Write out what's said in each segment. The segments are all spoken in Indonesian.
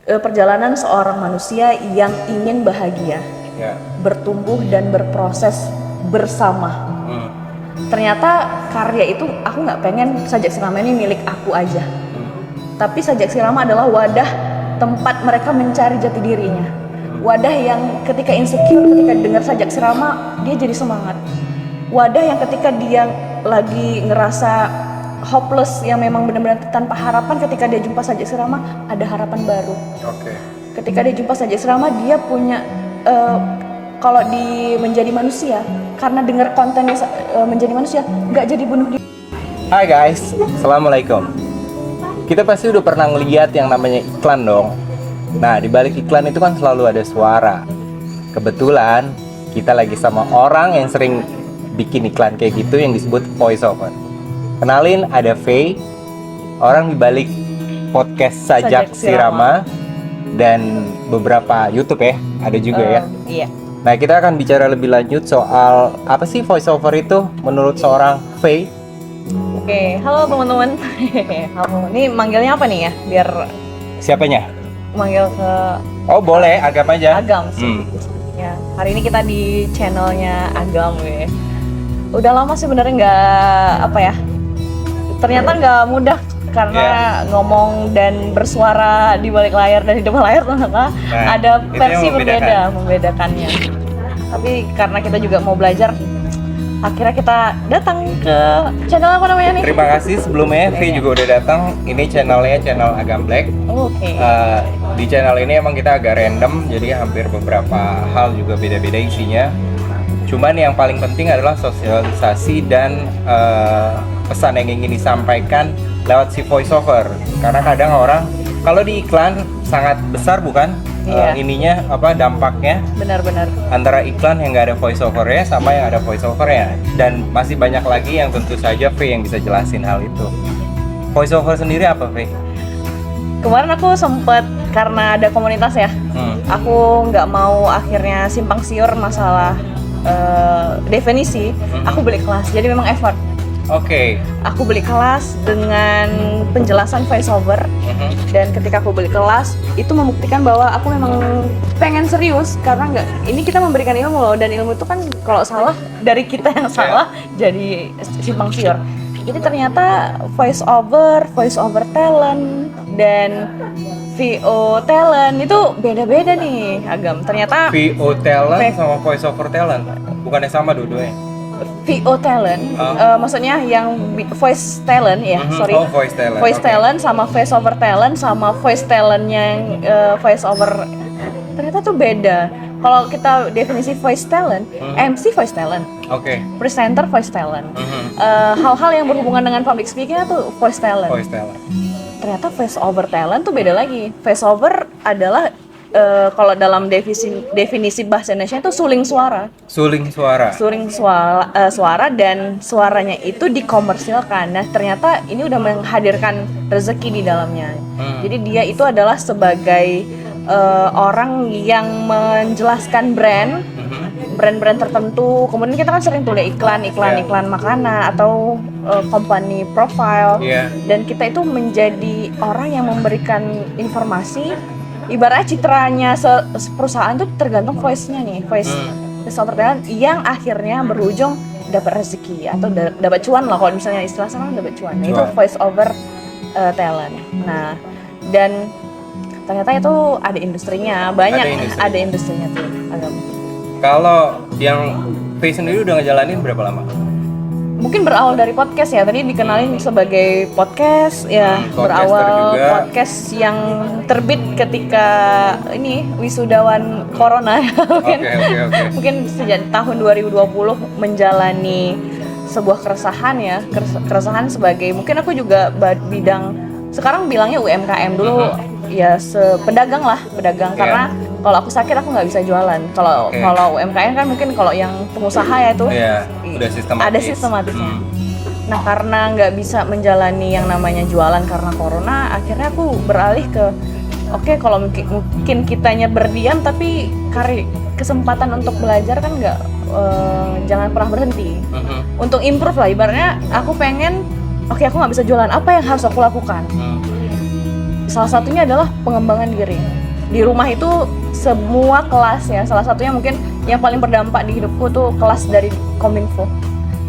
perjalanan seorang manusia yang ingin bahagia, bertumbuh dan berproses bersama. Ternyata karya itu aku nggak pengen Sajak Sirama ini milik aku aja, tapi Sajak Sirama adalah wadah tempat mereka mencari jati dirinya, wadah yang ketika insecure, ketika dengar Sajak Sirama dia jadi semangat, wadah yang ketika dia lagi ngerasa hopeless, yang memang benar-benar tanpa harapan, ketika dia jumpa Sajak Sirama ada harapan baru. Ketika dia jumpa Sajak Sirama dia punya kalau di Menjadi Manusia, karena dengar kontennya Menjadi Manusia, nggak jadi bunuh diri. Hai guys, assalamualaikum. Kita pasti udah pernah ngeliat yang namanya iklan dong. Nah, di balik iklan itu kan selalu ada suara. Kebetulan kita lagi sama orang yang sering bikin iklan kayak gitu yang disebut voiceover. Kenalin, ada Faye, orang di balik podcast Sajak Sirama dan beberapa YouTube ya, ada juga ya. Iya. Nah, kita akan bicara lebih lanjut soal apa sih voiceover itu menurut seorang Faye. Oke, halo teman-teman. Halo, ini manggilnya apa nih ya? Biar Siapanya? manggil ke Oh boleh, Agam aja. Agam sih. Ya, hari ini kita di channelnya Agam ya. Udah lama sih benernya ternyata nggak mudah karena ngomong dan bersuara di balik layar dan di depan layar ternyata ada versi membedakannya. Tapi karena kita juga mau belajar, akhirnya kita datang ke channel apa namanya nih? Terima kasih sebelumnya, Faye juga udah datang. Ini channelnya channel Agam Black. Oke. Di channel ini emang kita agak random, jadi hampir beberapa hal juga beda-beda isinya. Cuman yang paling penting adalah sosialisasi dan pesan yang ingin disampaikan lewat si voiceover. Karena kadang orang kalau di iklan sangat besar bukan? Ininya dampaknya Benar-benar antara iklan yang nggak ada voiceovernya sama yang ada voiceovernya, dan masih banyak lagi yang tentu saja Faye yang bisa jelasin hal itu. Voiceover sendiri apa, Faye? kemarin aku sempet, karena ada komunitas ya, aku nggak mau akhirnya simpang siur masalah definisi. Aku beli kelas, jadi memang effort. Oke. Aku beli kelas dengan penjelasan voiceover, dan ketika aku beli kelas itu membuktikan bahwa aku memang pengen serius, karena ini kita memberikan ilmu loh, dan ilmu itu kan kalau salah dari kita yang salah jadi simpang siur. Jadi ternyata voiceover talent dan VO talent itu beda-beda nih, Agam. Ternyata VO talent sama voiceover talent bukannya sama dua-duanya? VO talent, maksudnya yang voice talent ya, voice talent sama voice over talent sama voice talentnya yang voice over, ternyata tuh beda. Kalau kita definisi voice talent, MC voice talent, presenter voice talent, hal-hal yang berhubungan dengan public speaking itu voice talent. Ternyata voice over talent tuh beda lagi. Voice over adalah kalau dalam definisi bahasa Indonesia itu suling suara, dan suaranya itu dikomersilkan. Nah, ternyata ini udah menghadirkan rezeki di dalamnya. Jadi dia itu adalah sebagai orang yang menjelaskan brand tertentu. Kemudian kita kan sering tuh iklan makanan atau company profile, dan kita itu menjadi orang yang memberikan informasi. Ibaratnya citranya perusahaan itu tergantung voice-nya nih, voice over talent yang akhirnya berujung dapat rezeki atau dapat cuan lah, kalau misalnya istilah sekarang dapat cuan. Nah, itu voice over talent. Nah, dan ternyata itu ada industrinya, ada industrinya tuh. Kalau yang Faye sendiri udah ngejalanin berapa lama? Mungkin berawal dari podcast ya, tadi dikenalin sebagai podcast ya, berawal podcast yang terbit ketika ini wisudawan corona ya. Mungkin sejak tahun 2020 menjalani sebuah keresahan sebagai, mungkin aku juga bidang, sekarang bilangnya UMKM, dulu ya pedagang, karena kalau aku sakit aku nggak bisa jualan. Kalau UMKM kan mungkin kalau yang pengusaha ya itu ada sistematisnya. Nah, karena nggak bisa menjalani yang namanya jualan karena corona, akhirnya aku beralih ke kalau mungkin kitanya berdiam, tapi kesempatan untuk belajar kan jangan pernah berhenti. Untuk improve lah, ibaratnya aku pengen aku nggak bisa jualan, apa yang harus aku lakukan? salah satunya adalah pengembangan diri. Di rumah itu semua kelas ya, salah satunya mungkin yang paling berdampak di hidupku tuh kelas dari Kominfo.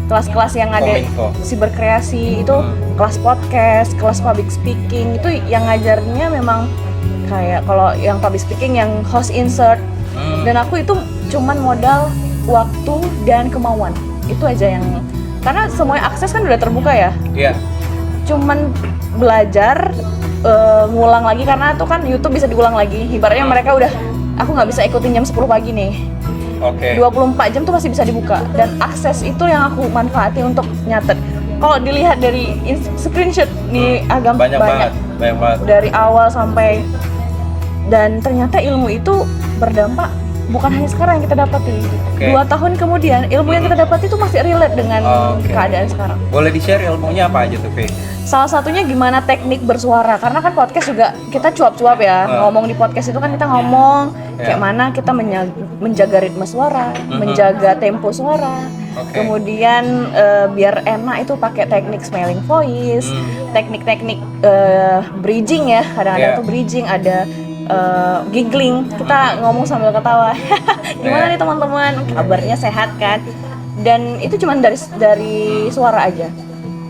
Kelas-kelas yang ada siberkreasi itu, kelas podcast, kelas public speaking, itu yang ngajarnya memang kayak kalau yang public speaking yang host insert. Dan aku itu cuman modal waktu dan kemauan. Itu aja yang, karena semuanya akses kan udah terbuka ya. Iya. Cuman belajar ngulang lagi, karena tuh kan YouTube bisa diulang lagi. Ibaratnya mereka udah, aku nggak bisa ikutin jam 10 pagi nih. Oke. 24 jam tuh masih bisa dibuka, dan akses itu yang aku manfaati untuk nyatet. Kalau dilihat dari screenshot nih agak banyak banget. Dari awal sampai, dan ternyata ilmu itu berdampak bukan hanya sekarang yang kita dapati. 2 tahun kemudian ilmu yang kita dapati itu masih relate dengan keadaan sekarang. Boleh di-share ilmunya apa aja tuh, Fe? Salah satunya gimana teknik bersuara, karena kan podcast juga kita cuap-cuap ya. Ngomong di podcast itu kan kita ngomong kayak mana kita menjaga ritme suara, menjaga tempo suara. Kemudian biar enak itu pakai teknik smiling voice, teknik-teknik bridging ya, kadang-kadang tuh bridging, ada giggling, kita ngomong sambil ketawa. Gimana nih teman-teman, kabarnya sehat kan? Dan itu cuma dari suara aja.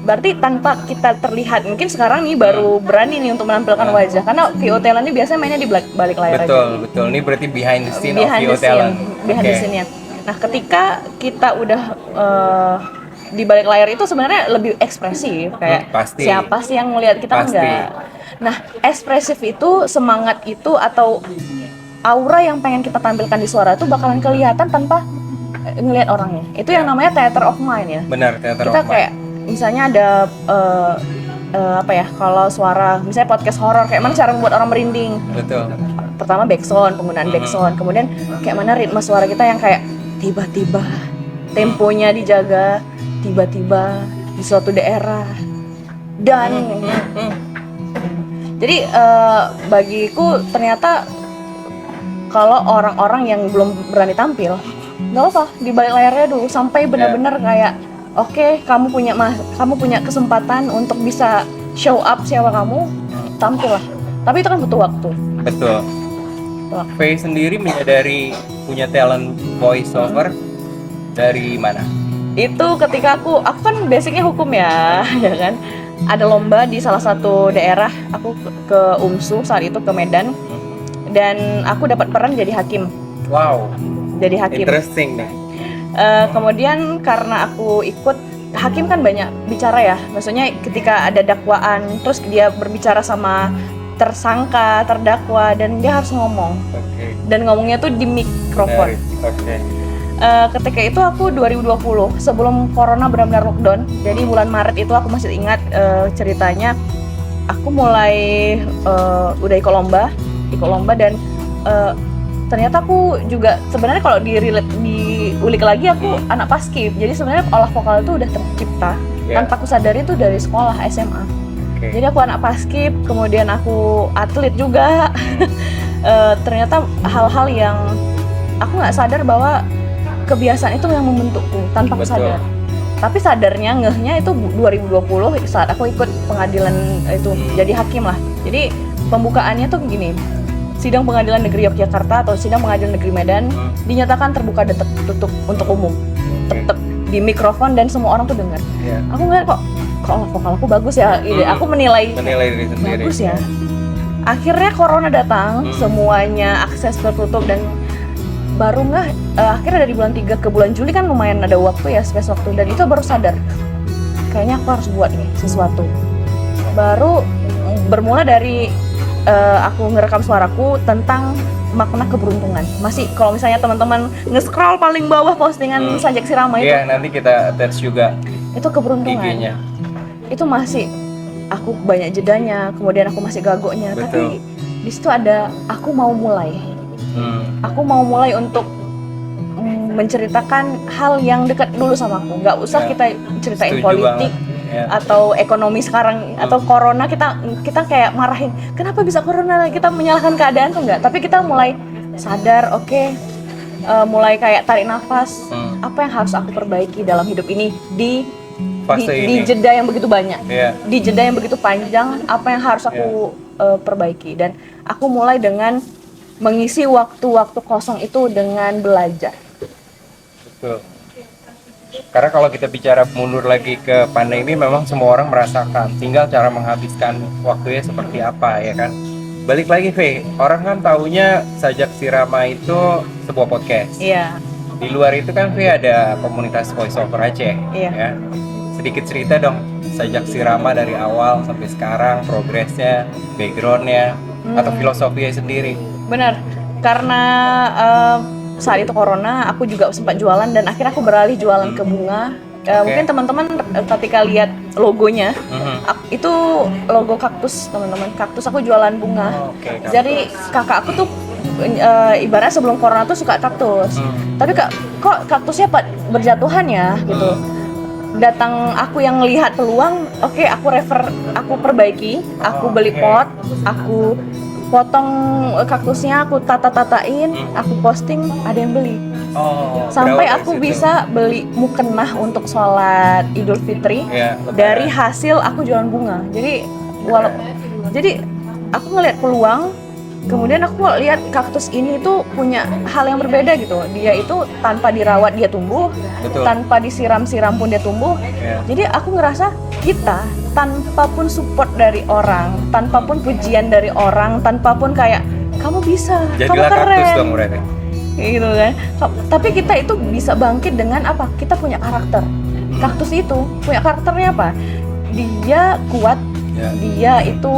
Berarti tanpa kita terlihat, mungkin sekarang nih baru berani nih untuk menampilkan wajah, karena VO talent ini biasanya mainnya di balik layar aja. Betul. Ini berarti behind the scene of VO talent. Behind the scene-nya. Nah, ketika kita udah di balik layar itu sebenarnya lebih ekspresif, kayak siapa sih yang melihat kita enggak. Nah, ekspresif itu, semangat itu, atau aura yang pengen kita tampilkan di suara itu bakalan kelihatan tanpa ngelihat orangnya. Itu yang namanya theater of mind ya. Benar, theater of mind. Kita kayak misalnya ada apa ya, kalau suara misalnya podcast horor, kayak mana cara membuat orang merinding. Betul. Pertama backsound, penggunaan backsound, kemudian kayak mana ritme suara kita yang kayak tiba-tiba temponya dijaga, tiba-tiba di suatu daerah. Dan jadi bagiku ternyata kalau orang-orang yang belum berani tampil, nggak apa, di balik layarnya dulu sampai benar-benar kayak oke, kamu punya kesempatan untuk bisa show up siapa kamu, tampil lah. Tapi itu kan butuh waktu. Betul. Faye sendiri menyadari punya talent voice over dari mana? Itu ketika aku kan basicnya hukum ya, ya kan. Ada lomba di salah satu daerah, aku ke UMSU saat itu, ke Medan, dan aku dapat peran jadi hakim. Wow. Jadi hakim. Interesting nih. Kemudian karena aku ikut, hakim kan banyak bicara ya, maksudnya ketika ada dakwaan, terus dia berbicara sama tersangka, terdakwa, dan dia harus ngomong. Dan ngomongnya tuh di mikrofon. Ketika itu aku 2020, sebelum corona benar-benar lockdown, jadi bulan Maret itu aku masih ingat ceritanya. Aku mulai udah ikut lomba dan ternyata aku juga sebenarnya kalau diulik lagi, aku anak paskib. Jadi sebenarnya olah vokal itu udah tercipta tanpa aku sadari itu dari sekolah SMA. Jadi aku anak paskib, kemudian aku atlet juga. Ternyata hal-hal yang aku nggak sadar bahwa kebiasaan itu yang membentukku tanpa aku sadar. Tapi sadarnya, ngehnya itu 2020 saat aku ikut pengadilan itu, jadi hakim lah. Jadi pembukaannya tuh gini, sidang pengadilan negeri Yogyakarta atau sidang pengadilan negeri Medan dinyatakan terbuka dan tertutup untuk umum, tetap di mikrofon dan semua orang tuh dengar. Aku ngeliat kok vokal aku bagus ya, aku menilai diri sendiri. Bagus ya. Akhirnya corona datang, semuanya akses tertutup, dan baru akhirnya dari bulan 3 ke bulan Juli kan lumayan ada waktu ya, space waktu, dan itu baru sadar kayaknya aku harus buat nih sesuatu. Baru bermula dari aku ngerekam suaraku tentang makna keberuntungan. Masih kalau misalnya teman-teman nge-scroll paling bawah postingan Sajak Sirama itu. Iya, nanti kita attach juga. Itu keberuntungan. IG-nya. Itu masih aku banyak jedanya, kemudian aku masih gagoknya. Betul. Tapi di situ ada aku mau mulai. Aku mau mulai untuk menceritakan hal yang dekat dulu sama aku. Nggak usah kita ceritain politik atau ekonomi sekarang atau corona, kita kayak marahin kenapa bisa corona, kita menyalahkan keadaan tuh enggak, tapi kita mulai sadar, mulai kayak tarik nafas, apa yang harus aku perbaiki dalam hidup ini di jeda yang begitu banyak, di jeda yang begitu panjang, apa yang harus aku perbaiki. Dan aku mulai dengan mengisi waktu-waktu kosong itu dengan belajar. Betul. Karena kalau kita bicara mundur lagi ke pandemi, memang semua orang merasakan, tinggal cara menghabiskan waktunya seperti apa, ya kan? Balik lagi, V, orang kan taunya Sajak Sirama itu sebuah podcast. Iya. Di luar itu kan, V, ada komunitas voiceover Aceh. Iya. Ya. Sedikit cerita dong, Sajak Sirama dari awal sampai sekarang, progresnya, backgroundnya, atau filosofinya sendiri. Benar, karena saat itu corona, aku juga sempat jualan dan akhirnya aku beralih jualan ke bunga. Mungkin teman-teman ketika lihat logonya, itu logo kaktus, teman-teman. Kaktus, aku jualan bunga. Jadi kakak aku tuh ibaratnya sebelum corona tuh suka kaktus. Tapi kok kaktusnya berjatuhan ya gitu. Datang aku yang lihat peluang, oke, aku perbaiki, aku beli pot, aku potong kaktusnya, aku tata-tatain, aku posting, ada yang beli. Sampai aku bisa beli mukena untuk sholat Idul Fitri dari hasil aku jualan bunga. Jadi aku ngelihat peluang, kemudian aku lihat kaktus ini tuh punya hal yang berbeda gitu. Dia itu tanpa dirawat dia tumbuh, tanpa disiram-siram pun dia tumbuh. Jadi aku ngerasa kita tanpa pun support dari orang, tanpa pun pujian dari orang, tanpa pun kayak kamu bisa, jadilah kamu keren, kaktus dong berarti. Gitu kan. Tapi kita itu bisa bangkit dengan apa? Kita punya karakter. Kaktus itu punya karakternya apa? Dia kuat, dia itu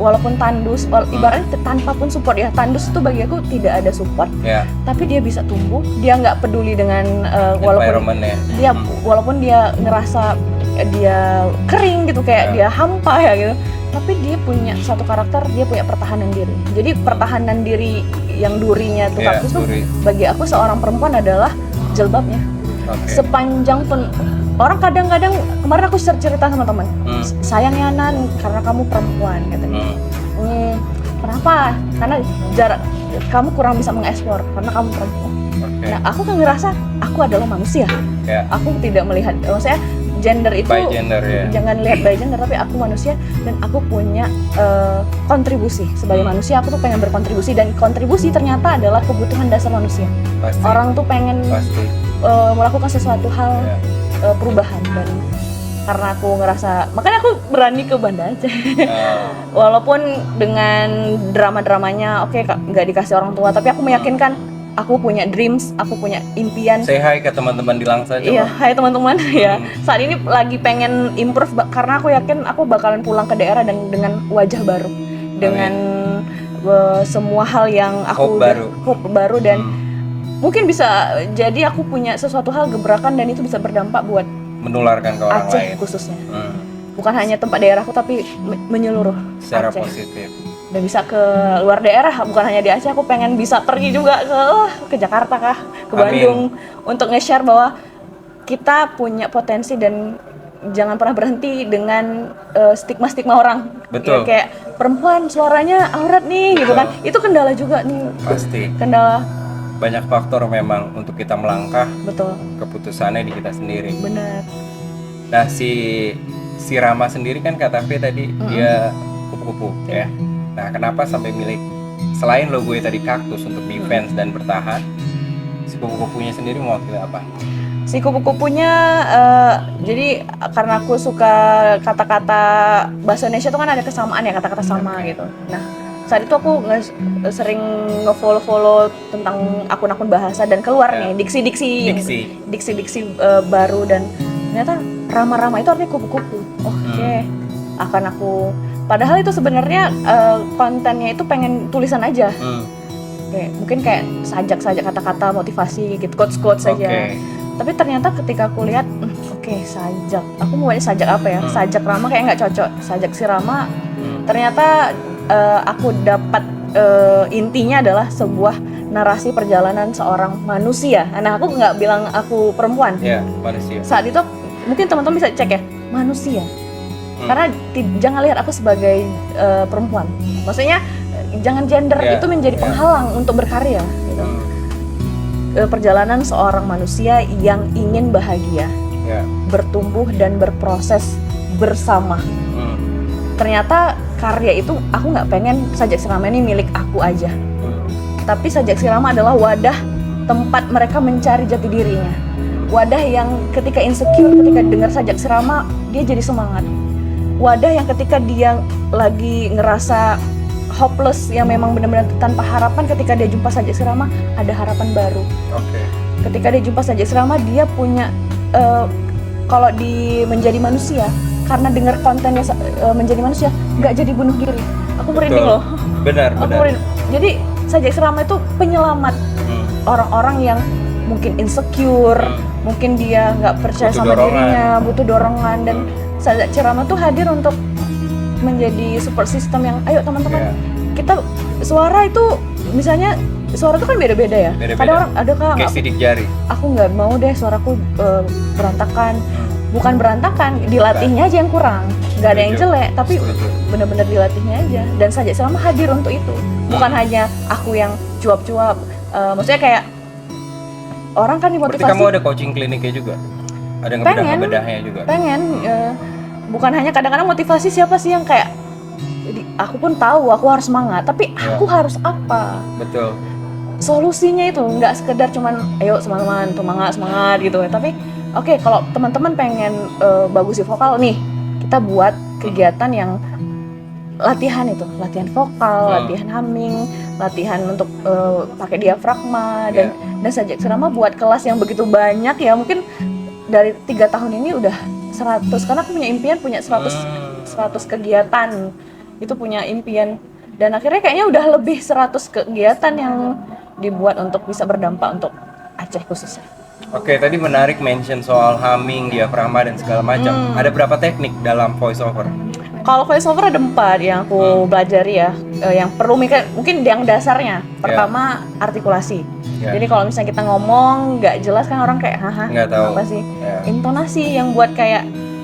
walaupun tandus, ibaratnya tanpa pun support ya, tandus itu bagi aku tidak ada support, tapi dia bisa tumbuh, dia nggak peduli dengan walaupun dia ngerasa dia kering gitu, kayak dia hampa ya gitu, tapi dia punya satu karakter, dia punya pertahanan diri. Jadi pertahanan diri yang durinya tuh kaktus tuh bagi aku seorang perempuan adalah jilbabnya. Sepanjang pun orang kadang-kadang, kemarin aku cerita sama teman, sayangnya Nan, karena kamu perempuan katanya. Kenapa? Karena kamu kurang bisa mengeksplor karena kamu perempuan. Nah, aku kan ngerasa aku adalah manusia. Aku tidak melihat, maksudnya gender itu jangan lihat by gender, tapi aku manusia dan aku punya kontribusi sebagai manusia. Aku tuh pengen berkontribusi, dan kontribusi ternyata adalah kebutuhan dasar manusia. Orang tuh pengen melakukan sesuatu hal perubahan, dan karena aku ngerasa, makanya aku berani ke Banda Aceh. Walaupun dengan drama-dramanya nggak dikasih orang tua, tapi aku meyakinkan aku punya dreams, aku punya impian. Say hi ke teman-teman di Langsa. Iya, hai teman-teman. Ya, saat ini lagi pengen improve karena aku yakin aku bakalan pulang ke daerah dan dengan wajah baru, dengan semua hal yang aku hope baru dan mungkin bisa jadi aku punya sesuatu hal gebrakan, dan itu bisa berdampak buat menularkan ke orang Aceh lain khususnya. Bukan hanya tempat daerahku, tapi menyeluruh secara Aceh. positif. Dan bisa ke luar daerah, bukan hanya di Aceh, aku pengen bisa pergi juga ke Jakarta kah, ke Bandung, untuk nge-share bahwa kita punya potensi dan jangan pernah berhenti dengan stigma-stigma orang. Betul. Ya, kayak perempuan suaranya aurat nih, gitu kan. Itu kendala juga nih. Pasti. Kendala. Banyak faktor memang untuk kita melangkah. Betul. Keputusannya di kita sendiri. Benar. Nah, si Rama sendiri kan kata V tadi dia kupu-kupu ya. Nah, kenapa sampai milih selain logo tadi kaktus untuk defense dan bertahan, si kupu-kupunya sendiri mewakili apa? Si kupu-kupunya jadi karena aku suka kata-kata bahasa Indonesia itu kan ada kesamaan ya, kata-kata sama gitu. Nah, saat itu aku sering nge-follow tentang akun-akun bahasa dan keluar nih diksi-diksi baru, dan ternyata Rama-Rama itu artinya kupu-kupu. Akan aku, padahal itu sebenarnya kontennya itu pengen tulisan aja. Mungkin kayak sajak kata-kata motivasi gitu, quotes saja. Tapi ternyata ketika aku lihat, sajak, aku mau sajak apa ya? Sajak Rama kayak nggak cocok. Sajak Sirama, ternyata aku dapat intinya adalah sebuah narasi perjalanan seorang manusia. Nah, aku nggak bilang aku perempuan. Ya, manusia. Saat itu mungkin teman-teman bisa cek ya, manusia. Karena jangan lihat aku sebagai perempuan. Maksudnya jangan gender itu menjadi penghalang untuk berkarya. Gitu. Perjalanan seorang manusia yang ingin bahagia, bertumbuh dan berproses bersama. Ternyata karya itu aku nggak pengen Sajak Sirama ini milik aku aja. Tapi Sajak Sirama adalah wadah tempat mereka mencari jati dirinya. Wadah yang ketika insecure, ketika dengar Sajak Sirama, dia jadi semangat. Wadah yang ketika dia lagi ngerasa hopeless, yang memang benar-benar tanpa harapan, ketika dia jumpa Sajak Sirama, ada harapan baru. Ketika dia jumpa Sajak Sirama, dia punya kalau di Menjadi Manusia, karena dengar kontennya Menjadi Manusia, nggak jadi bunuh diri. Aku merinding loh. Benar. Jadi Sajak Sirama itu penyelamat orang-orang yang mungkin insecure, mungkin dia nggak percaya sama dirinya, butuh dorongan, dan Sajak Sirama tuh hadir untuk menjadi support system yang, ayo teman-teman, kita suara itu, misalnya suara itu kan beda-beda ya. Kadang orang ada kayak sidik jari. Aku nggak mau deh suaraku berantakan. Bukan berantakan, dilatihnya aja yang kurang. Nggak ada yang jelek, tapi benar-benar dilatihnya aja. Dan Sajak Sirama hadir untuk itu. Bukan hanya aku yang cuap-cuap. Maksudnya kayak orang kan dimotivasi. Berarti kamu ada coaching kliniknya juga? Ada ngebedah-ngebedahnya juga? Pengen. Bukan hanya kadang-kadang motivasi, siapa sih yang kayak, aku pun tahu aku harus semangat, tapi aku harus apa? Betul. Solusinya itu nggak sekedar cuman ayo semangat gitu. Tapi oke, kalau teman-teman pengen bagus di vokal nih, kita buat kegiatan yang latihan vokal, latihan humming, latihan untuk pakai diafragma, dan Sajak Sirama buat kelas yang begitu banyak ya, mungkin dari 3 tahun ini udah 100, karena aku punya impian punya 100 kegiatan, itu punya impian, dan akhirnya kayaknya udah lebih 100 kegiatan yang dibuat untuk bisa berdampak untuk Aceh khususnya. Oke, tadi menarik mention soal humming, diafragma dan segala macam. Ada berapa teknik dalam voice over? Kalau voice over ada 4 yang aku pelajari ya. Yang perlu mungkin yang dasarnya. Pertama artikulasi. Jadi kalau misalnya kita ngomong nggak jelas kan orang kayak nggak tahu apa sih? Intonasi yang buat kayak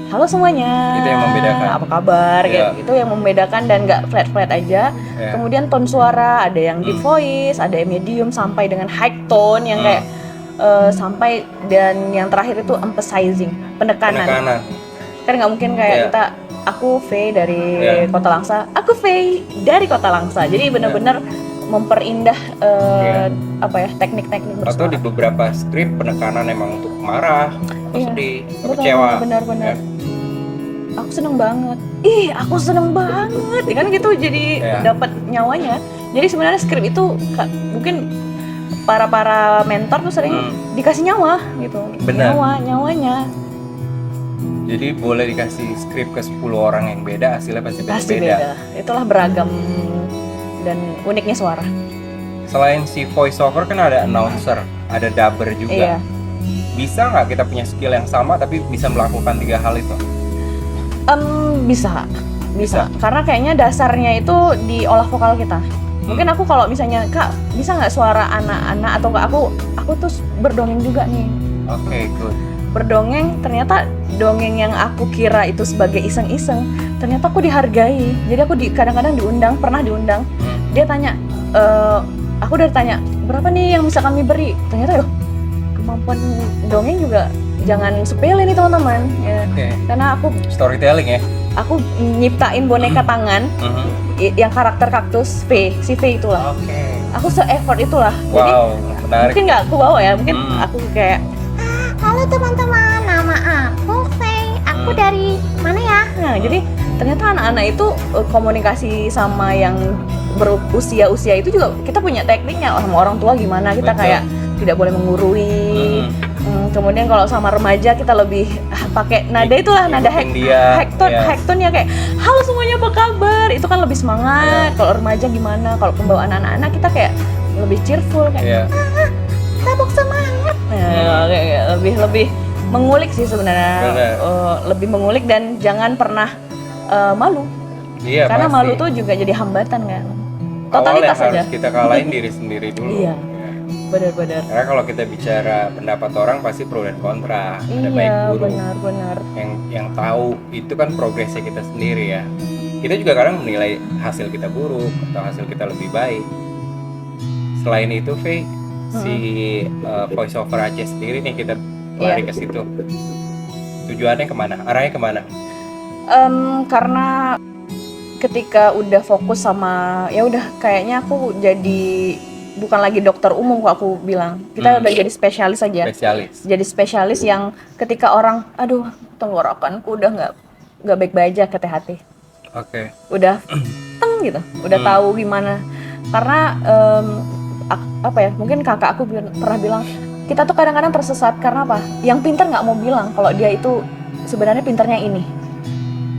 halo semuanya. Itu yang membedakan. Apa kabar? Gitu. Itu yang membedakan dan nggak flat aja. Kemudian tone suara ada yang deep voice, ada yang medium sampai dengan high tone yang kayak sampai, dan yang terakhir itu emphasizing, penekanan. Kan nggak mungkin kayak kita aku V dari Kota Langsa, aku V dari Kota Langsa. Jadi benar-benar memperindah teknik-teknik bersuara. Atau di beberapa skrip penekanan emang untuk marah, atau sedih, atau kecewa. Benar. Aku seneng banget. Aku seneng banget. Kan gitu jadi dapat nyawanya. Jadi sebenarnya skrip itu mungkin para mentor tuh sering dikasih nyawa gitu. Benar. Nyawanya. Jadi boleh dikasih skrip ke 10 orang yang beda, hasilnya pasti beda. Itulah beragam dan uniknya suara. Selain si voice over kan ada announcer, ada dubber juga. Bisa nggak kita punya skill yang sama tapi bisa melakukan 3 hal itu? Bisa. Karena kayaknya dasarnya itu di olah vokal kita. Mungkin aku kalau misalnya, Kak, bisa nggak suara anak-anak, atau nggak aku tuh berdongeng juga nih. Oke, good. Berdongeng, ternyata dongeng yang aku kira itu sebagai iseng-iseng, ternyata aku dihargai. Jadi aku kadang-kadang pernah diundang. Dia tanya, aku udah tanya, berapa nih yang bisa kami beri? Ternyata kemampuan dongeng juga jangan sepele nih teman-teman. Karena aku storytelling ya. Aku nyiptain boneka tangan yang karakter kaktus si V itulah. Aku se-effort itulah. Jadi menarik. mungkin nggak aku bawa ya, mungkin aku kayak halo teman-teman, nama aku V, aku dari mana ya? Nah, jadi ternyata anak-anak itu komunikasi sama yang berusia itu juga kita punya tekniknya. Sama orang tua gimana, kita kayak tidak boleh menggurui. Kemudian kalau sama remaja kita lebih pakai nada itulah, nada high tone ya, kayak halo semuanya apa kabar, itu kan lebih semangat. Kalau remaja gimana, kalau pembawaan anak-anak kita kayak lebih cheerful, kayak tabok semangat. Lebih mengulik sih sebenarnya. Lebih mengulik, dan jangan pernah malu. Karena pasti. malu tuh juga jadi hambatan kan. Totalitas aja. Harus aja. kita kalahin diri sendiri dulu. Iya. Benar-benar. Karena kalau kita bicara pendapat orang pasti pro dan kontra. Ada baik buruk. Benar. Yang tahu itu kan progresnya kita sendiri ya. Kita juga kadang menilai hasil kita buruk atau hasil kita lebih baik. Selain itu, V, si voice over Aceh sendiri nih, kita lari ke situ. Tujuannya kemana? Arahnya kemana? Karena ketika udah fokus sama ya udah kayaknya aku jadi bukan lagi dokter umum kok aku bilang. Kita udah jadi spesialis aja. Jadi spesialis yang ketika orang aduh tenggorokanku udah nggak baik-baik aja ke THT. Oke. Udah teng gitu. Udah tahu gimana. Karena apa ya? Mungkin kakak aku pernah bilang kita tuh kadang-kadang tersesat karena apa? Yang pintar nggak mau bilang kalau dia itu sebenarnya pintarnya ini.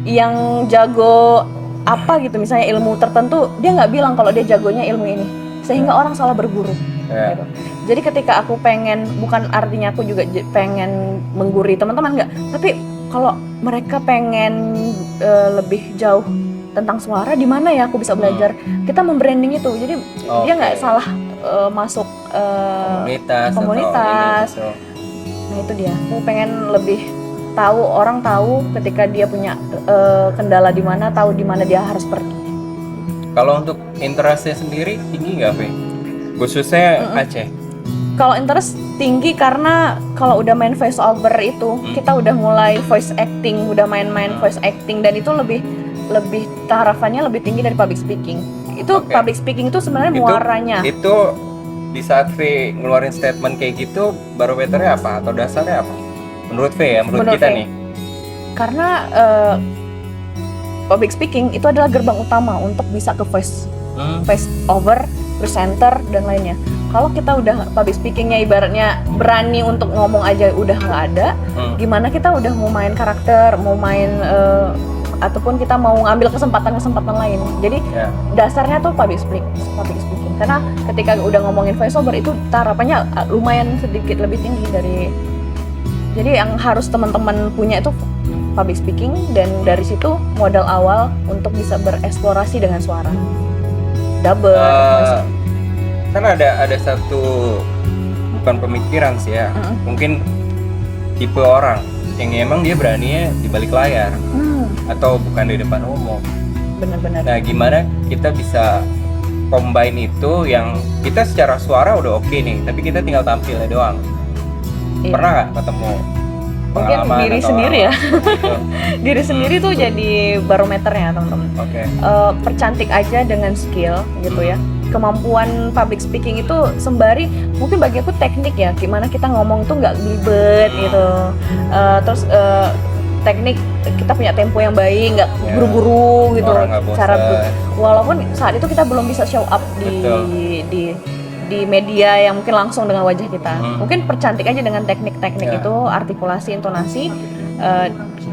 Yang jago apa gitu misalnya ilmu tertentu dia nggak bilang kalau dia jagonya ilmu ini. Sehingga orang salah berburu gitu. Jadi ketika aku pengen, bukan artinya aku juga pengen mengguri teman-teman, enggak, tapi kalau mereka pengen lebih jauh tentang suara, di mana ya aku bisa belajar, kita membranding itu, jadi dia nggak salah masuk komunitas atau ini, gitu. Nah itu dia, aku pengen lebih tahu, orang tahu ketika dia punya kendala di mana, tahu di mana dia harus pergi. Kalau untuk interestnya sendiri tinggi nggak, Fe? Khususnya Aceh? Kalau interest tinggi karena kalau udah main voice over itu, kita udah mulai voice acting, udah main-main voice acting, dan itu lebih harapannya lebih tinggi dari public speaking. Itu public speaking itu sebenarnya muaranya. Itu di saat Fe ngeluarin statement kayak gitu, barometernya apa atau dasarnya apa? Menurut Fe ya, menurut kita nih. Karena public speaking itu adalah gerbang utama untuk bisa ke voice over, presenter dan lainnya. Kalau kita udah public speakingnya ibaratnya berani untuk ngomong aja udah nggak ada, gimana kita udah mau main karakter, mau main ataupun kita mau ngambil kesempatan lain. Jadi dasarnya tuh public speaking. Karena ketika udah ngomongin voice over itu harapannya lumayan sedikit lebih tinggi dari. Jadi yang harus teman-teman punya itu public speaking, dan dari situ modal awal untuk bisa bereksplorasi dengan suara. Double. Kan ada satu bukan pemikiran sih ya, mungkin tipe orang yang emang dia beraninya di balik layar atau bukan di depan umum. Benar-benar. Nah, gimana kita bisa combine itu yang kita secara suara udah oke nih, tapi kita tinggal tampilnya doang. Pernah nggak ketemu mungkin diri sendiri ya diri sendiri tuh jadi barometernya teman-teman. Percantik aja dengan skill gitu ya, kemampuan public speaking itu sembari mungkin bagi aku teknik ya, gimana kita ngomong tuh nggak belibet gitu, terus teknik kita punya tempo yang baik, nggak buru-buru gitu, walaupun saat itu kita belum bisa show up di media yang mungkin langsung dengan wajah kita. Mungkin percantik aja dengan teknik-teknik itu, artikulasi, intonasi,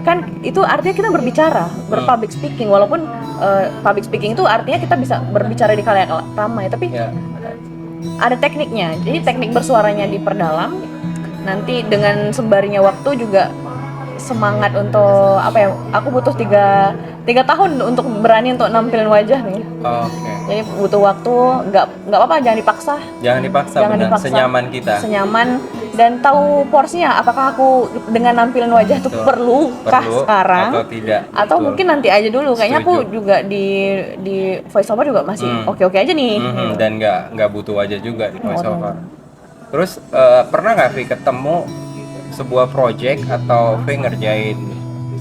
kan itu artinya kita berbicara, berpublic speaking, walaupun public speaking itu artinya kita bisa berbicara di khalayak ramai, tapi ada tekniknya. Jadi teknik bersuaranya diperdalam, nanti dengan sembarinya waktu juga semangat untuk apa ya, aku butuh 3 tahun untuk berani untuk nampilin wajah nih. Jadi butuh waktu, nggak apa-apa, jangan dipaksa, senyaman kita, dan tahu porsinya, apakah aku dengan nampilin wajah itu perlukah sekarang atau tidak, atau mungkin nanti aja dulu. Kayaknya aku juga di voice over juga masih oke aja nih, dan nggak butuh wajah juga di voice over. Terus pernah nggak Vi ketemu sebuah project atau V ngerjain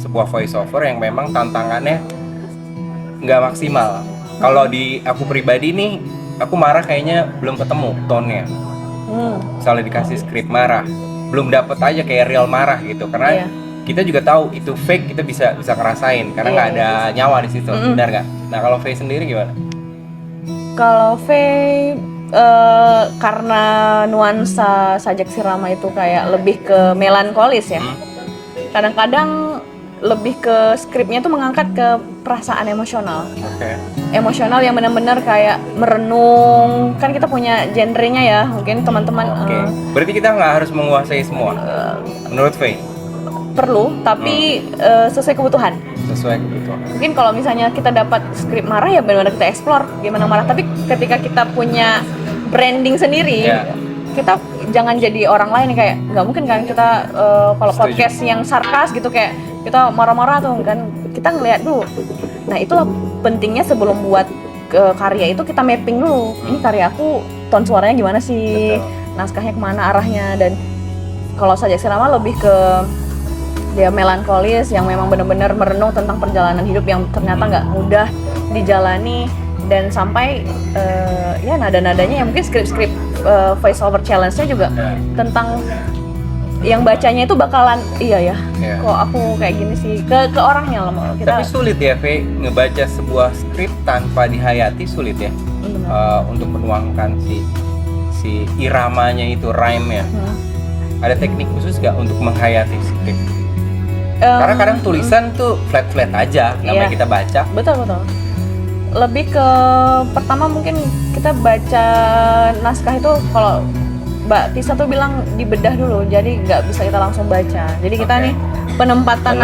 sebuah voice over yang memang tantangannya nggak maksimal? Kalau di aku pribadi nih, aku marah kayaknya belum ketemu tone-nya. Misalnya dikasih skrip marah, belum dapet aja kayak real marah gitu, karena kita juga tahu itu fake, kita bisa ngerasain karena nggak ada nyawa di situ, benar nggak? Nah kalau V sendiri gimana? Kalau V karena nuansa Sajak Sirama itu kayak lebih ke melankolis ya. Kadang-kadang lebih ke skripnya tuh mengangkat ke perasaan emosional. Emosional yang benar-benar kayak merenung. Kan kita punya genrenya ya, mungkin teman-teman. Berarti kita nggak harus menguasai semua. Menurut V? Perlu, tapi sesuai kebutuhan. Mungkin kalau misalnya kita dapat skrip marah ya benar-benar kita explore gimana marah. Tapi ketika kita punya branding sendiri, kita jangan jadi orang lain kayak nggak mungkin kan kita kalau podcast yang sarkas gitu kayak kita marah-marah tuh kan, kita ngelihat dulu. Nah itulah pentingnya sebelum buat karya itu kita mapping dulu. Ini karya aku tone suaranya gimana sih, naskahnya kemana arahnya. Dan kalau Sajak Sirama lebih ke dia melankolis yang memang benar-benar merenung tentang perjalanan hidup yang ternyata nggak mudah, dijalani dan sampai ya nada-nadanya yang mungkin skrip-skrip voice over challenge-nya juga tentang yang bacanya itu bakalan iya ya kok aku kayak gini sih ke orangnya loh kita. Tapi sulit ya V ngebaca sebuah skrip tanpa dihayati, sulit ya untuk menuangkan si iramanya itu, rhyme-nya. Ada teknik khusus nggak untuk menghayati skrip? Karena kadang tulisan tuh flat-flat aja namanya kita baca. Betul. Lebih ke pertama mungkin kita baca naskah itu kalau Mbak Tisa tuh bilang dibedah dulu, jadi nggak bisa kita langsung baca. Jadi kita nih penempatan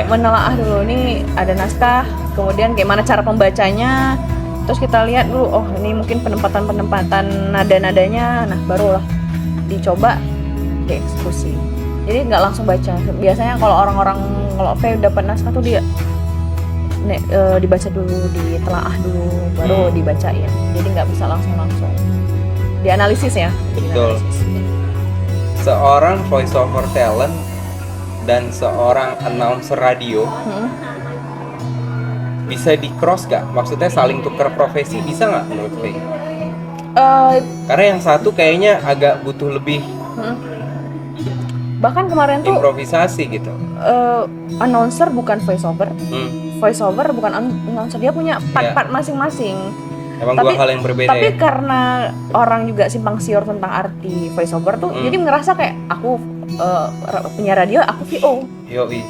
menelaah dulu. Nih ada naskah, kemudian gimana cara pembacanya, terus kita lihat dulu, oh ini mungkin penempatan nada-nadanya, nah barulah dicoba dieksekusi. Jadi nggak langsung baca. Biasanya kalau orang-orang kalau dapat naskah tuh dia dibaca dulu, ditelaah dulu, baru dibacain. Jadi nggak bisa langsung dianalisis ya. Betul. Seorang voice over talent dan seorang announcer radio bisa di cross gak? Maksudnya saling tukar profesi bisa nggak menurut Faye? Karena yang satu kayaknya agak butuh lebih bahkan kemarin tuh improvisasi gitu. Announcer bukan voice over, voice over bukan announcer, dia punya part-part masing-masing. Emang dua hal yang berbeda. Tapi karena orang juga simpang siur tentang arti voice over tuh, jadi ngerasa kayak aku penyiar radio, aku VO. Yoi.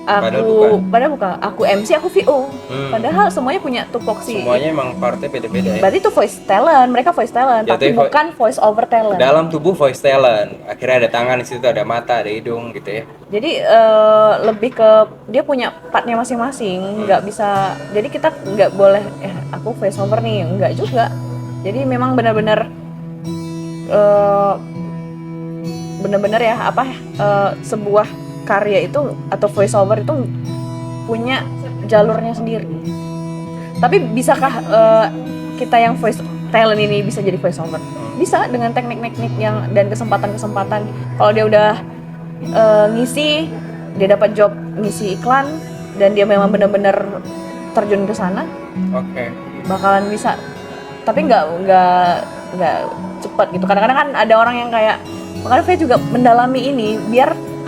Padahal bukan. Aku MC, aku VO. Padahal semuanya punya tupoksi. Semuanya emang partnya beda-beda ya. Berarti itu voice talent, mereka voice talent, tapi bukan voice over talent. Dalam tubuh voice talent, akhirnya ada tangan di situ, ada mata, ada hidung gitu ya. Jadi lebih ke dia punya partnya masing-masing, nggak bisa. Jadi kita nggak boleh, aku voice over nih, nggak juga. Jadi memang benar-benar ya sebuah karya itu atau voice over itu punya jalurnya sendiri. Tapi bisakah kita yang voice talent ini bisa jadi voice over? Bisa dengan teknik-teknik yang dan kesempatan-kesempatan. Kalau dia udah ngisi, dia dapat job ngisi iklan dan dia memang benar-benar terjun ke sana, bakalan bisa. Tapi nggak cepat gitu. Kadang-kadang kan ada orang yang kayak, makanya saya juga mendalami ini biar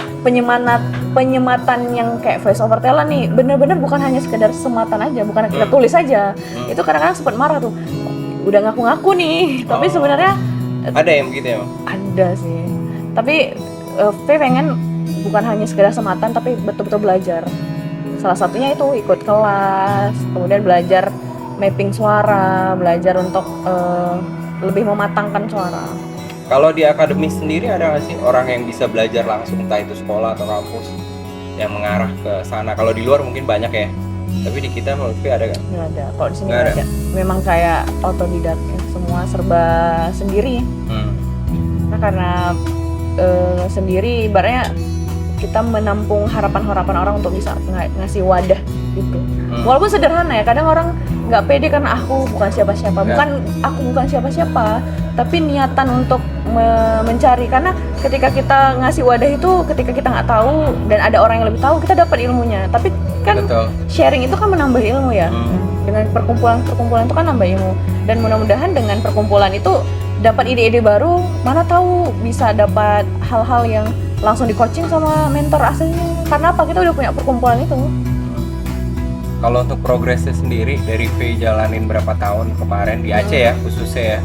penyematan yang kayak voice over talent nih benar-benar bukan hanya sekedar sematan aja, bukan kita tulis aja. Itu kadang-kadang sempat marah tuh, udah ngaku-ngaku nih, tapi sebenarnya ada yang begitu ya? Ada sih, tapi pengen bukan hanya sekedar sematan tapi betul-betul belajar. Salah satunya itu ikut kelas, kemudian belajar mapping suara, belajar untuk lebih mematangkan suara. Kalau di akademi sendiri ada nggak sih orang yang bisa belajar langsung, entah itu sekolah atau kampus yang mengarah ke sana? Kalau di luar mungkin banyak ya, tapi di kita menurut gue ada nggak? Nggak ada, kalau di sini nggak ada. Memang kayak otodidak ya, semua serba sendiri. Nah, karena sendiri, ibaratnya kita menampung harapan-harapan orang untuk bisa ngasih wadah gitu. Walaupun sederhana ya, kadang orang nggak pede karena aku bukan siapa-siapa, bukan siapa-siapa, tapi niatan untuk mencari. Karena ketika kita ngasih wadah itu, ketika kita nggak tahu dan ada orang yang lebih tahu, kita dapat ilmunya. Tapi kan sharing itu kan menambah ilmu ya. Dengan perkumpulan itu kan nambah ilmu. Dan mudah-mudahan dengan perkumpulan itu dapat ide-ide baru, mana tahu bisa dapat hal-hal yang langsung di-coaching sama mentor aslinya. Karena apa? Kita udah punya perkumpulan itu. Kalau untuk progresnya sendiri dari V jalanin berapa tahun kemarin di Aceh ya khususnya ya,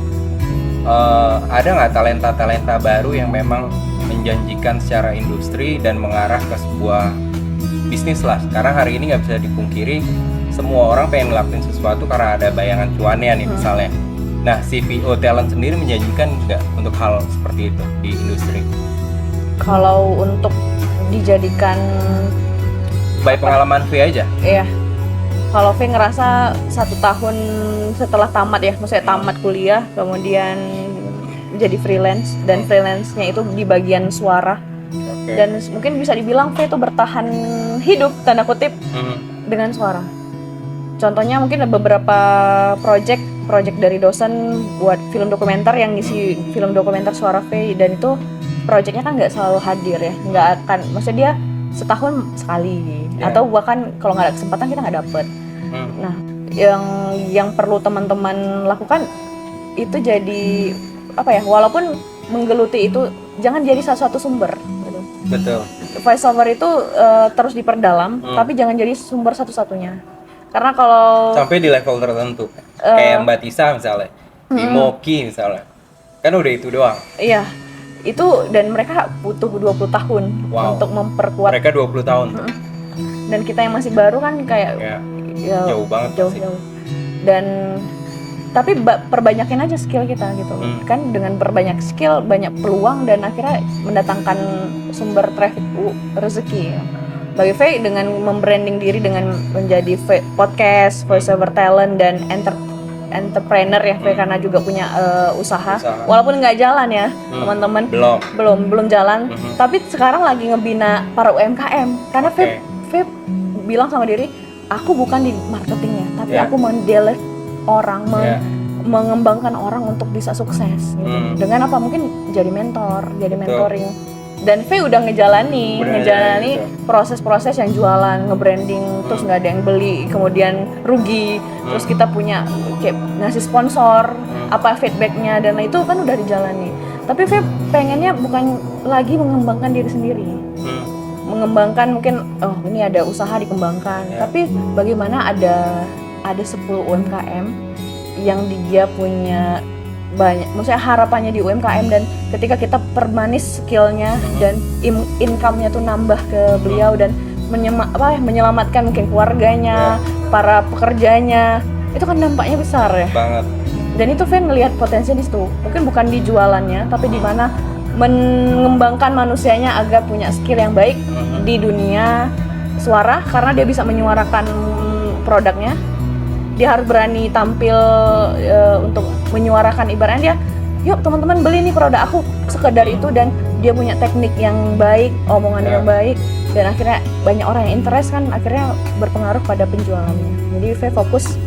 ada nggak talenta-talenta baru yang memang menjanjikan secara industri dan mengarah ke sebuah bisnis lah? Karena hari ini nggak bisa dipungkiri semua orang pengen ngelakuin sesuatu karena ada bayangan cuannya nih misalnya. Nah, si VO talent sendiri menjanjikan nggak untuk hal seperti itu di industri? Kalau untuk dijadikan by pengalaman V aja? Iya. Kalau V ngerasa 1 tahun setelah tamat ya, maksudnya tamat kuliah, kemudian jadi freelance, dan freelance-nya itu di bagian suara. Dan mungkin bisa dibilang V itu bertahan hidup, tanda kutip, dengan suara. Contohnya mungkin ada beberapa project dari dosen buat film dokumenter yang ngisi film dokumenter suara V, dan itu projectnya kan nggak selalu hadir ya, nggak akan, maksudnya dia setahun sekali atau bahkan kalau nggak ada kesempatan kita nggak dapet. Nah yang perlu teman-teman lakukan itu jadi apa ya, walaupun menggeluti itu jangan jadi salah satu sumber gitu. Betul. Voice over itu terus diperdalam, tapi jangan jadi sumber satu-satunya. Karena kalau sampai di level tertentu kayak Mbak Tisa misalnya, di Moki misalnya, kan udah itu doang. Iya, itu dan mereka butuh 20 tahun untuk memperkuat. Mereka 20 tahun. Dan kita yang masih baru kan kayak ya, jauh banget jauh. Dan tapi perbanyakin aja skill kita gitu. Kan dengan berbanyak skill banyak peluang dan akhirnya mendatangkan sumber traffic rezeki. Bagi Faye dengan membranding diri dengan menjadi podcast, voice over talent dan entrepreneur ya, Faye karena juga punya usaha. Walaupun nggak jalan ya, teman-teman. Belum jalan. Tapi sekarang lagi ngebina para UMKM karena Faye bilang sama diri, aku bukan di marketingnya, tapi aku mendevelop orang, mengembangkan orang untuk bisa sukses gitu. Dengan apa? Mungkin jadi mentor, jadi mentoring. Dan Faye udah ngejalani proses-proses yang jualan, nge-branding, terus nggak ada yang beli, kemudian rugi, terus kita punya kayak ngasih sponsor, apa feedbacknya, dan itu kan udah dijalani. Tapi Faye pengennya bukan lagi mengembangkan diri sendiri, mengembangkan mungkin ini ada usaha dikembangkan, tapi bagaimana ada 10 UMKM yang dia punya banyak, maksudnya harapannya di UMKM, dan ketika kita permanis skillnya dan income-nya tuh nambah ke beliau dan menyelamatkan mungkin keluarganya, para pekerjanya, itu kan dampaknya besar ya. Banget. Dan itu Faye ngelihat potensi di situ, mungkin bukan di jualannya, tapi di mana mengembangkan manusianya agar punya skill yang baik di dunia suara, karena dia bisa menyuarakan produknya. Dia harus berani tampil untuk menyuarakan, ibaratnya dia, yuk teman-teman beli nih produk aku, sekedar itu, dan dia punya teknik yang baik, omongan yang baik, dan akhirnya banyak orang yang interest kan, akhirnya berpengaruh pada penjualannya. Jadi Faye fokus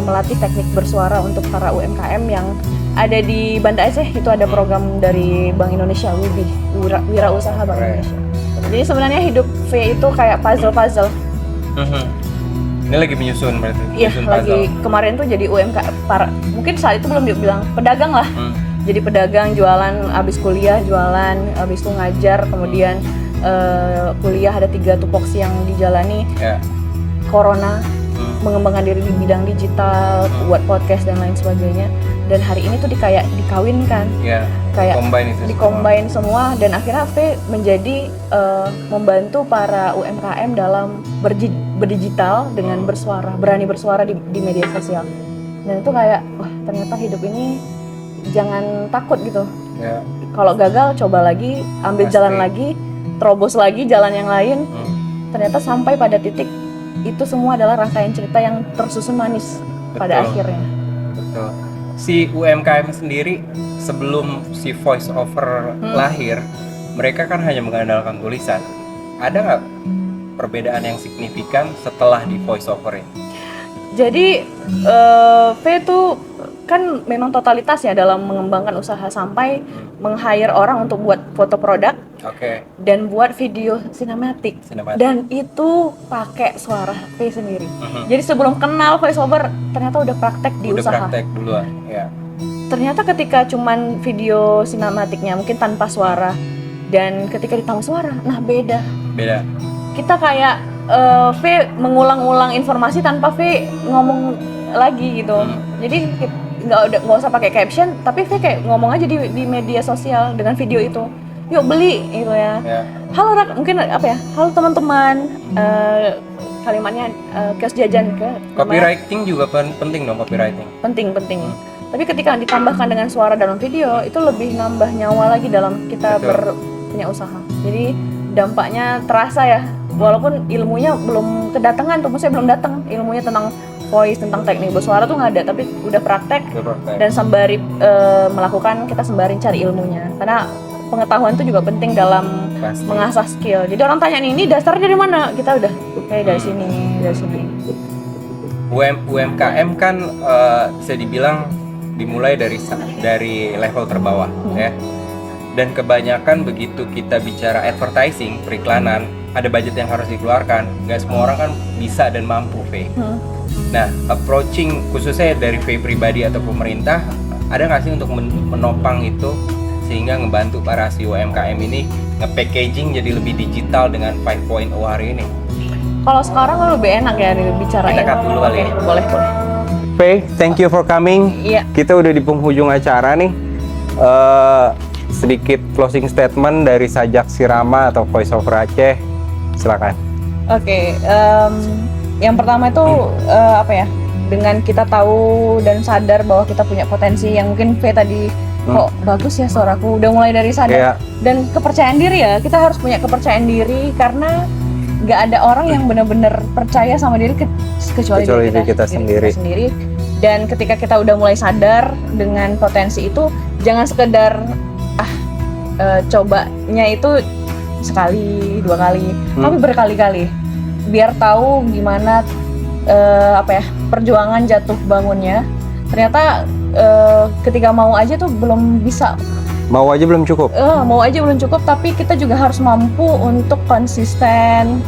melatih teknik bersuara untuk para UMKM yang ada di Banda Aceh. Itu ada program dari Bank Indonesia, WIBI, Wira Usaha Bank Indonesia. Jadi sebenarnya hidup Faye itu kayak puzzle. Ini lagi menyusun berarti? Iya, lagi kemarin tuh jadi UMKM, mungkin saat itu belum dibilang pedagang lah. Jadi pedagang, jualan, abis kuliah jualan, abis itu ngajar, kemudian kuliah ada 3 tupoksi yang dijalani. Corona, mengembangkan diri di bidang digital, buat podcast dan lain sebagainya. Dan hari ini tuh dikawinkan, kayak dicombine semua, dan akhirnya Faye menjadi membantu para UMKM dalam berdigital dengan bersuara, berani bersuara di media sosial. Dan itu kayak, wah ternyata hidup ini jangan takut gitu. Kalau gagal coba lagi, ambil jalan lagi, terobos lagi jalan yang lain. Ternyata sampai pada titik itu semua adalah rangkaian cerita yang tersusun manis pada akhirnya. Betul. Si UMKM sendiri sebelum si voice over lahir, mereka kan hanya mengandalkan tulisan. Ada nggak perbedaan yang signifikan setelah di voice over ini? Jadi Faye tuh kan memang totalitas ya dalam mengembangkan usaha, sampai meng-hire orang untuk buat foto produk, dan buat video sinematik. Dan itu pakai suara Faye sendiri. Jadi sebelum kenal voice over ternyata udah praktek di usaha. Praktek duluan, ya. Ternyata ketika cuman video sinematiknya mungkin tanpa suara, dan ketika ditambah suara, nah beda. Kita kayak Faye mengulang-ulang informasi tanpa Faye ngomong lagi gitu. Jadi nggak usah pakai caption, tapi Faye kayak ngomong aja di media sosial dengan video itu. Yuk beli gitu ya. Halo mungkin apa ya? Halo teman-teman. Kalimatnya kios jajan ke. Copywriting juga penting dong, copywriting. Penting. Tapi ketika ditambahkan dengan suara dalam video, itu lebih nambah nyawa lagi dalam kita punya usaha. Jadi dampaknya terasa ya. Walaupun ilmunya belum kedatangan tuh, maksudnya belum datang ilmunya tentang voice, tentang teknik bersuara tuh nggak ada, tapi udah praktek. Dan sembari melakukan, kita sembari cari ilmunya, karena pengetahuan itu juga penting dalam mengasah skill. Jadi orang tanya nih, ini dasarnya dari mana? Kita udah dari sini. UMKM kan bisa dibilang dimulai dari level terbawah ya. Dan kebanyakan begitu kita bicara advertising, periklanan, ada budget yang harus dikeluarkan. Gak semua orang kan bisa dan mampu, Faye. Nah, approaching khususnya dari Faye pribadi atau pemerintah, ada nggak sih untuk menopang itu sehingga ngebantu para si UMKM ini nge-packaging jadi lebih digital dengan 5.0 hari ini? Kalau sekarang lebih enak ya dibicarain. Kita cut dulu kali ya. Boleh. Faye, thank you for coming. Iya. Kita udah di penghujung acara nih. Sedikit closing statement dari Sajak Sirama atau Voice Over Aceh. Silakan. Oke, yang pertama itu apa ya? Dengan kita tahu dan sadar bahwa kita punya potensi yang mungkin Faye tadi kok bagus ya suaraku. Udah mulai dari sadar dan kepercayaan diri ya. Kita harus punya kepercayaan diri karena nggak ada orang yang benar-benar percaya sama diri kecuali diri kita sendiri. Dan ketika kita udah mulai sadar dengan potensi itu, jangan sekedar cobanya itu sekali, 2 kali, tapi berkali-kali. Biar tahu gimana perjuangan jatuh bangunnya. Ternyata ketika mau aja tuh belum bisa. Mau aja belum cukup. Tapi kita juga harus mampu untuk konsisten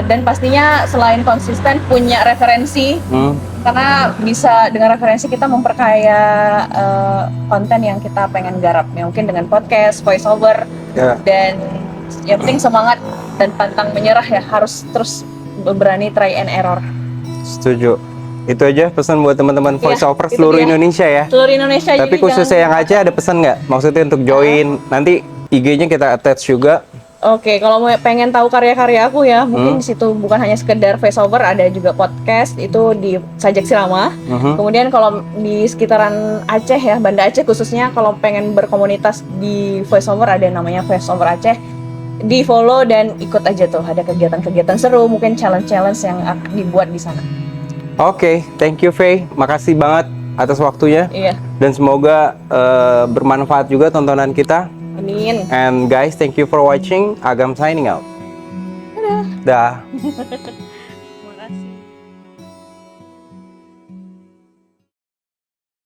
dan pastinya selain konsisten punya referensi. Karena bisa dengan referensi kita memperkaya konten yang kita pengen garap. Ya, mungkin dengan podcast, voice over, dan yang penting semangat dan pantang menyerah ya, harus terus berani try and error. Setuju. Itu aja pesan buat teman-teman voice over seluruh Indonesia ya. Seluruh Indonesia. Tapi khususnya yang Aceh ada pesan nggak? Maksudnya untuk join nanti IG-nya kita attach juga. Oke, kalau mau pengen tahu karya-karya aku ya, mungkin di situ bukan hanya sekedar voice over, ada juga podcast itu di Sajak Sirama. Kemudian kalau di sekitaran Aceh ya, Banda Aceh khususnya, kalau pengen berkomunitas di voice over ada yang namanya Voice Over Aceh. Di follow dan ikut aja tuh, ada kegiatan-kegiatan seru, mungkin challenge-challenge yang dibuat di sana. Oke, thank you Faye, makasih banget atas waktunya. Iya. Dan semoga bermanfaat juga tontonan kita. Amin. And guys, thank you for watching. Agam signing out. Dadah. Dah.